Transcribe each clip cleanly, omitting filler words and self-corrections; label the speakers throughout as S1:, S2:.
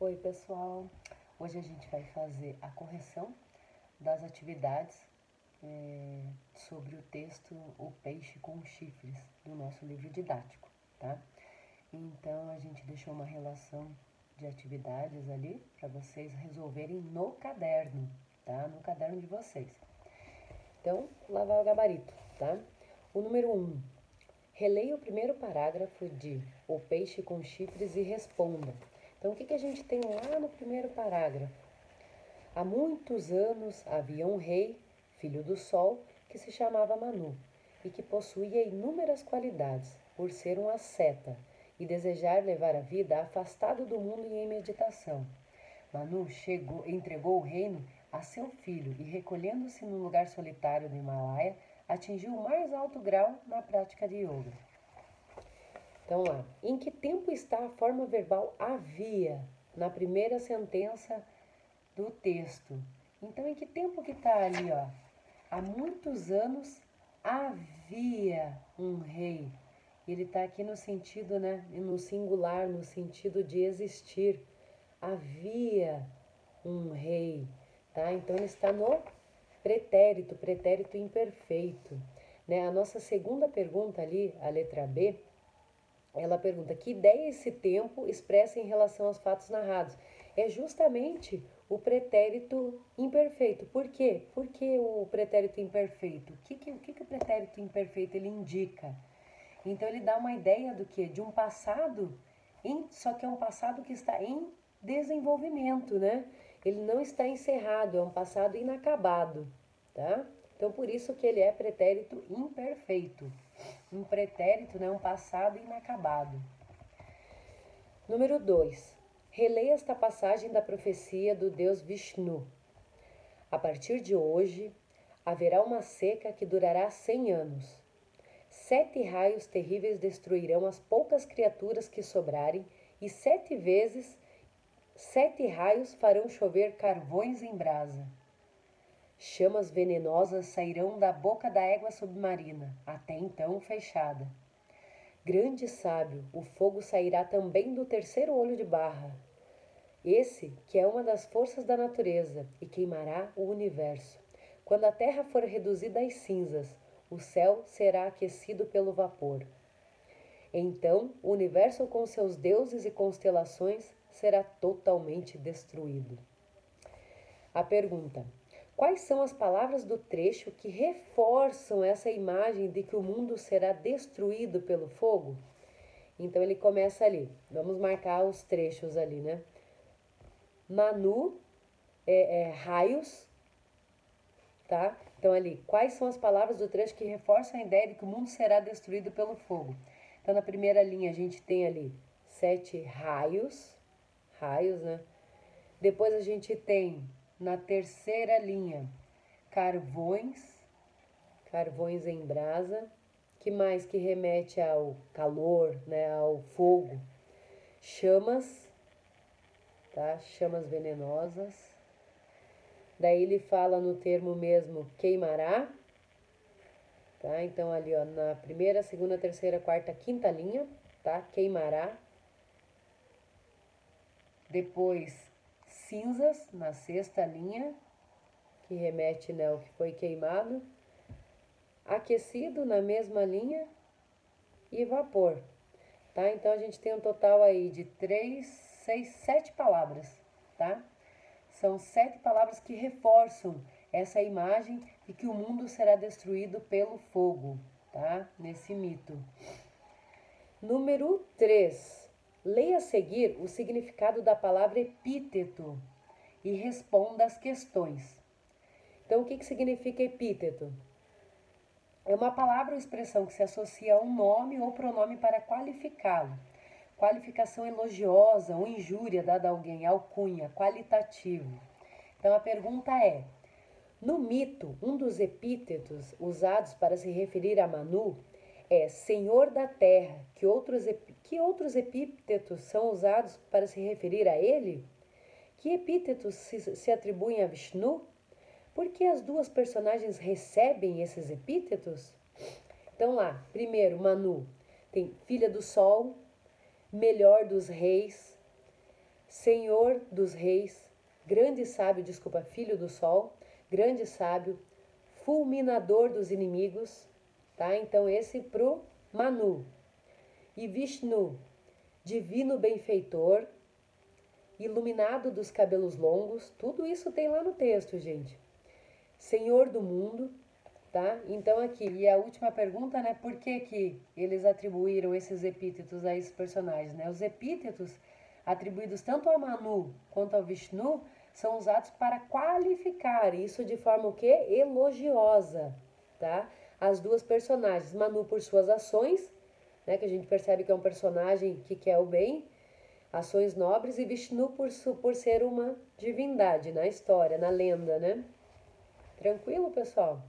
S1: Oi pessoal, hoje a gente vai fazer a correção das atividades sobre o texto O Peixe com Chifres, do nosso livro didático, tá? Então a gente deixou uma relação de atividades ali para vocês resolverem no caderno, tá? No caderno de vocês. Então, lá vai o gabarito, tá? O número 1. Releia o primeiro parágrafo de O Peixe com Chifres e responda. Então, o que a gente tem lá no primeiro parágrafo? Há muitos anos havia um rei, filho do sol, que se chamava Manu e que possuía inúmeras qualidades, por ser um asceta e desejar levar a vida afastado do mundo e em meditação. Manu entregou o reino a seu filho e, recolhendo-se num lugar solitário do Himalaia, atingiu o mais alto grau na prática de yoga. Então lá, em que tempo está a forma verbal havia na primeira sentença do texto? Então em que tempo que está ali, ó? Há muitos anos havia um rei. Ele está aqui no sentido, né? No singular, no sentido de existir. Havia um rei, tá? Então ele está no pretérito imperfeito, né? A nossa segunda pergunta ali, a letra B, ela pergunta: que ideia esse tempo expressa em relação aos fatos narrados? É justamente o pretérito imperfeito. Por quê? Por que o pretérito imperfeito? O que o pretérito imperfeito ele indica? Então ele dá uma ideia do que? De um passado, só que é um passado que está em desenvolvimento, né? Ele não está encerrado, é um passado inacabado, tá? Então por isso que ele é pretérito imperfeito. Um pretérito, né, um passado inacabado. Número 2. Releia esta passagem da profecia do deus Vishnu. A partir de hoje, haverá uma seca que durará 100 anos. 7 raios terríveis destruirão as poucas criaturas que sobrarem e 7 vezes 7 raios farão chover carvões em brasa. Chamas venenosas sairão da boca da égua submarina, até então fechada. Grande sábio, o fogo sairá também do terceiro olho de barra. Esse, que é uma das forças da natureza, e queimará o universo. Quando a terra for reduzida às cinzas, o céu será aquecido pelo vapor. Então, o universo com seus deuses e constelações será totalmente destruído. A pergunta: quais são as palavras do trecho que reforçam essa imagem de que o mundo será destruído pelo fogo? Então ele começa ali. Vamos marcar os trechos ali, né? Manu raios, tá? Então ali, quais são as palavras do trecho que reforçam a ideia de que o mundo será destruído pelo fogo? Então na primeira linha a gente tem ali 7 raios, né? Depois a gente tem na terceira linha carvões em brasa. Que mais que remete ao calor, né, ao fogo? Chamas, tá? Chamas venenosas. Daí ele fala no termo mesmo queimará, tá? Então ali, ó, na primeira, segunda, terceira, quarta, quinta linha, tá? Queimará. Depois cinzas na sexta linha, que remete, né, ao que foi queimado. Aquecido na mesma linha e vapor, tá? Então a gente tem um total aí de 3, 6, 7 palavras, tá? São 7 palavras que reforçam essa imagem de que o mundo será destruído pelo fogo, tá? Nesse mito. Número 3. Leia a seguir o significado da palavra epíteto e responda as questões. Então, o que significa epíteto? É uma palavra ou expressão que se associa a um nome ou pronome para qualificá-lo. Qualificação elogiosa ou injúria dada a alguém, alcunha, qualitativo. Então a pergunta é: no mito, um dos epítetos usados para se referir a Manu é Senhor da Terra. Que outros epítetos são usados para se referir a ele? Que epítetos se atribuem a Vishnu? Por que as duas personagens recebem esses epítetos? Então lá, primeiro, Manu tem filha do sol, melhor dos reis, Senhor dos reis, grande sábio, desculpa, filho do sol, grande sábio, fulminador dos inimigos, tá? Então esse pro Manu. E Vishnu, divino benfeitor, iluminado dos cabelos longos, tudo isso tem lá no texto, gente. Senhor do mundo, tá? Então aqui, e a última pergunta, né? Por que que eles atribuíram esses epítetos a esses personagens, né? Os epítetos atribuídos tanto a Manu quanto ao Vishnu são usados para qualificar isso de forma o quê? Elogiosa, tá? As duas personagens, Manu por suas ações, né? Que a gente percebe que é um personagem que quer o bem, ações nobres, e Vishnu por ser uma divindade na história, na lenda, né? Tranquilo, pessoal?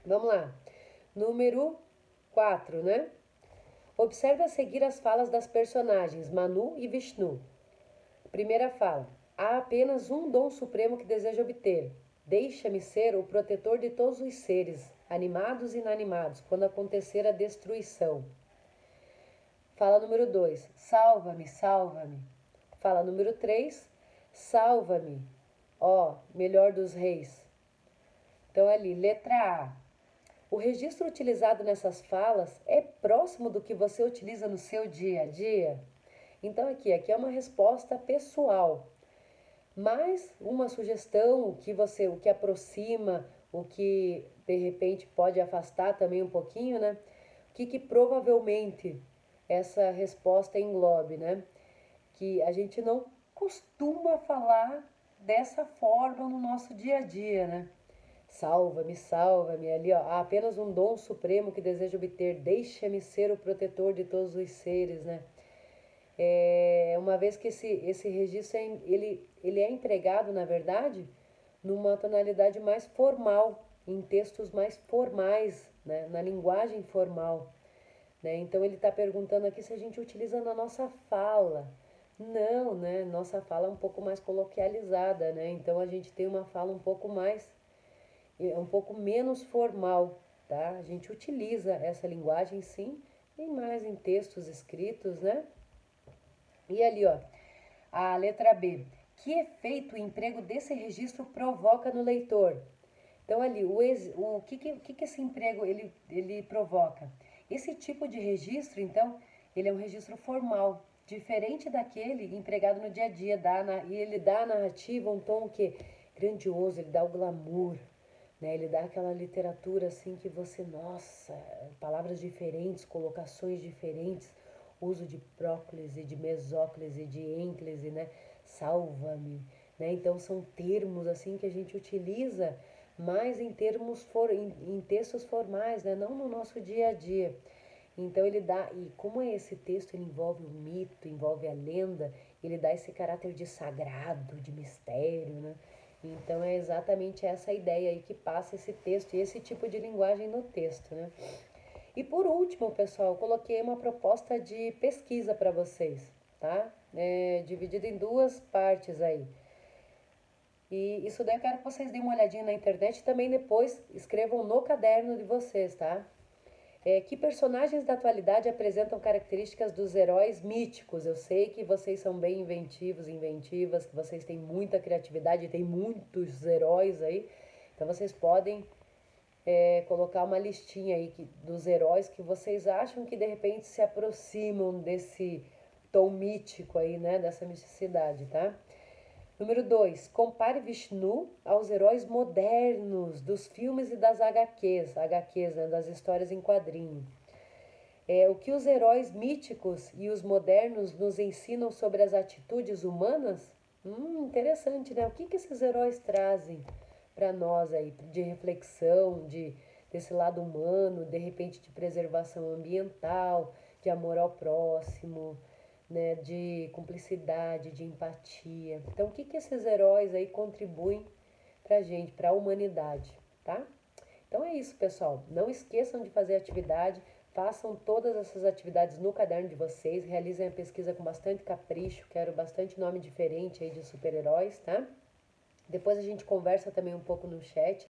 S1: Vamos lá. Número 4, né? Observe a seguir as falas das personagens Manu e Vishnu. Primeira fala. Há apenas um dom supremo que desejo obter. Deixa-me ser o protetor de todos os seres, animados e inanimados, quando acontecer a destruição. Fala número 2. Salva-me, salva-me. Fala número 3. Salva-me, ó melhor dos reis. Então ali, letra A. O registro utilizado nessas falas é próximo do que você utiliza no seu dia a dia? Então aqui é uma resposta pessoal, mas uma sugestão, o que aproxima, o que de repente pode afastar também um pouquinho, né? O que provavelmente essa resposta englobe, né? Que a gente não costuma falar dessa forma no nosso dia a dia, né? Salva-me, salva-me, ali ó, há apenas um dom supremo que desejo obter, deixa-me ser o protetor de todos os seres, né? Uma vez que esse registro, ele é empregado, na verdade, numa tonalidade mais formal, em textos mais formais, né? Na linguagem formal, né? Então ele está perguntando aqui se a gente utiliza na nossa fala. Não, né? Nossa fala é um pouco mais coloquializada, né? Então a gente tem uma fala um pouco menos formal, tá? A gente utiliza essa linguagem, sim, e mais em textos escritos, né? E ali, ó, a letra B. Que efeito o emprego desse registro provoca no leitor? Então, ali, o que esse emprego ele provoca? Esse tipo de registro, então, ele é um registro formal, diferente daquele empregado no dia a dia, e ele dá à narrativa um tom que grandioso, ele dá o glamour, né? Ele dá aquela literatura assim que você, nossa, palavras diferentes, colocações diferentes, uso de próclise, de mesóclise, de ênclise, né? Salva-me, né? Então são termos assim que a gente utiliza mais em textos formais, né? Não no nosso dia a dia. Então ele dá, e como esse texto ele envolve o mito, envolve a lenda, ele dá esse caráter de sagrado, de mistério, né? Então é exatamente essa ideia aí que passa esse texto e esse tipo de linguagem no texto, né? E por último, pessoal, eu coloquei uma proposta de pesquisa para vocês, tá? Dividida em duas partes aí. E isso daí eu quero que vocês deem uma olhadinha na internet e também depois escrevam no caderno de vocês, tá? Que personagens da atualidade apresentam características dos heróis míticos? Eu sei que vocês são bem inventivos, inventivas, que vocês têm muita criatividade, tem muitos heróis aí. Então vocês podem colocar uma listinha aí dos heróis que vocês acham que de repente se aproximam desse tom mítico aí, né? Dessa misticidade, tá? Número 2. Compare Vishnu aos heróis modernos dos filmes e das HQs, né, das histórias em quadrinho. O que os heróis míticos e os modernos nos ensinam sobre as atitudes humanas? Interessante, né? O que esses heróis trazem para nós aí, de reflexão, desse lado humano, de repente de preservação ambiental, de amor ao próximo, né, de cumplicidade, de empatia. Então, o que esses heróis aí contribuem pra gente, pra humanidade, tá? Então é isso, pessoal. Não esqueçam de fazer atividade, façam todas essas atividades no caderno de vocês, realizem a pesquisa com bastante capricho, quero bastante nome diferente aí de super-heróis, tá? Depois a gente conversa também um pouco no chat